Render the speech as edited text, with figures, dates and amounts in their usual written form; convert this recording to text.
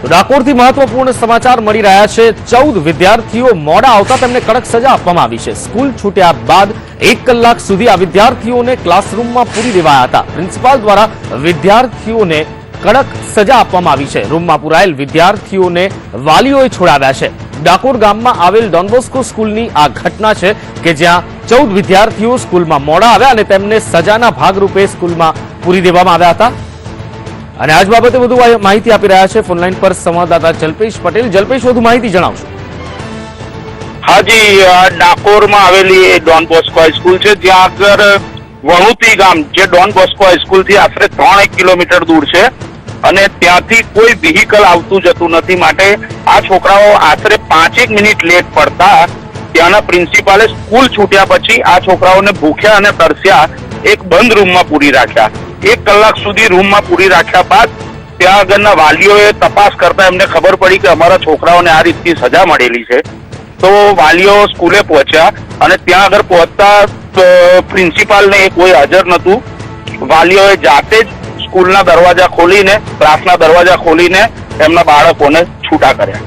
ડાકોરથી મહત્વપૂર્ણ સમાચાર મળી રહ્યા છે। 14 વિદ્યાર્થીઓ મોડા આવતા તેમને કડક સજા આપવામાં આવી છે। સ્કૂલ છૂટ્યા બાદ 1 કલાક સુધી આ વિદ્યાર્થીઓને ક્લાસરૂમમાં પૂરી દેવાયા હતા। પ્રિન્સિપાલ દ્વારા વિદ્યાર્થીઓને કડક સજા આપવામાં આવી છે। રૂમમાં પુરાયેલ વિદ્યાર્થીઓને વાલીઓએ છોડાવ્યા છે। ડાકોર ગામમાં આવેલ ડોન બોસ્કો સ્કૂલની આ ઘટના છે કે જ્યાં 14 વિદ્યાર્થીઓ સ્કૂલમાં મોડા આવ્યા અને તેમને સજાના ભાગરૂપે સ્કૂલમાં પૂરી દેવામાં આવ્યા હતા। અને આજ બાબતે વધુ માહિતી આપી રહ્યા છે ફોનલાઈન પર સંવાદદાતા જલ્પેશ પટેલ। જલ્પેશ, વધુ માહિતી જણાવશો? હાજી, ડાકોરમાં આવેલી ડોન બોસ્કો હાઈસ્કૂલ છે, જ્યાં આગળ વણુતી ગામ જે ડોન બોસ્કો હાઈસ્કૂલ થી આશરે 3 કિલોમીટર દૂર છે અને ત્યાંથી કોઈ વ્હીકલ આવતું જતું નથી, માટે આ છોકરાઓ આશરે 5 મિનિટ લેટ પડતા ત્યાંના પ્રિન્સિપાલે સ્કૂલ છૂટ્યા પછી આ છોકરાઓને ભૂખ્યા અને તરસ્યા એક બંધ રૂમમાં પૂરી રાખ્યા। 1 કલાક સુધી રૂમમાં પૂરી રાખ્યા બાદ ત્યાં આગળના વાલીઓએ તપાસ કરતા એમને ખબર પડી કે અમારા છોકરાઓને આ રીતની સજા મળેલી છે। તો વાલીઓ સ્કૂલે પહોંચ્યા અને ત્યાં આગળ પહોંચતા પ્રિન્સિપાલને કોઈ હાજર નહોતું। વાલીઓએ જાતે જ સ્કૂલના દરવાજા ખોલીને, ક્લાસના દરવાજા ખોલીને એમના બાળકોને છૂટા કર્યા।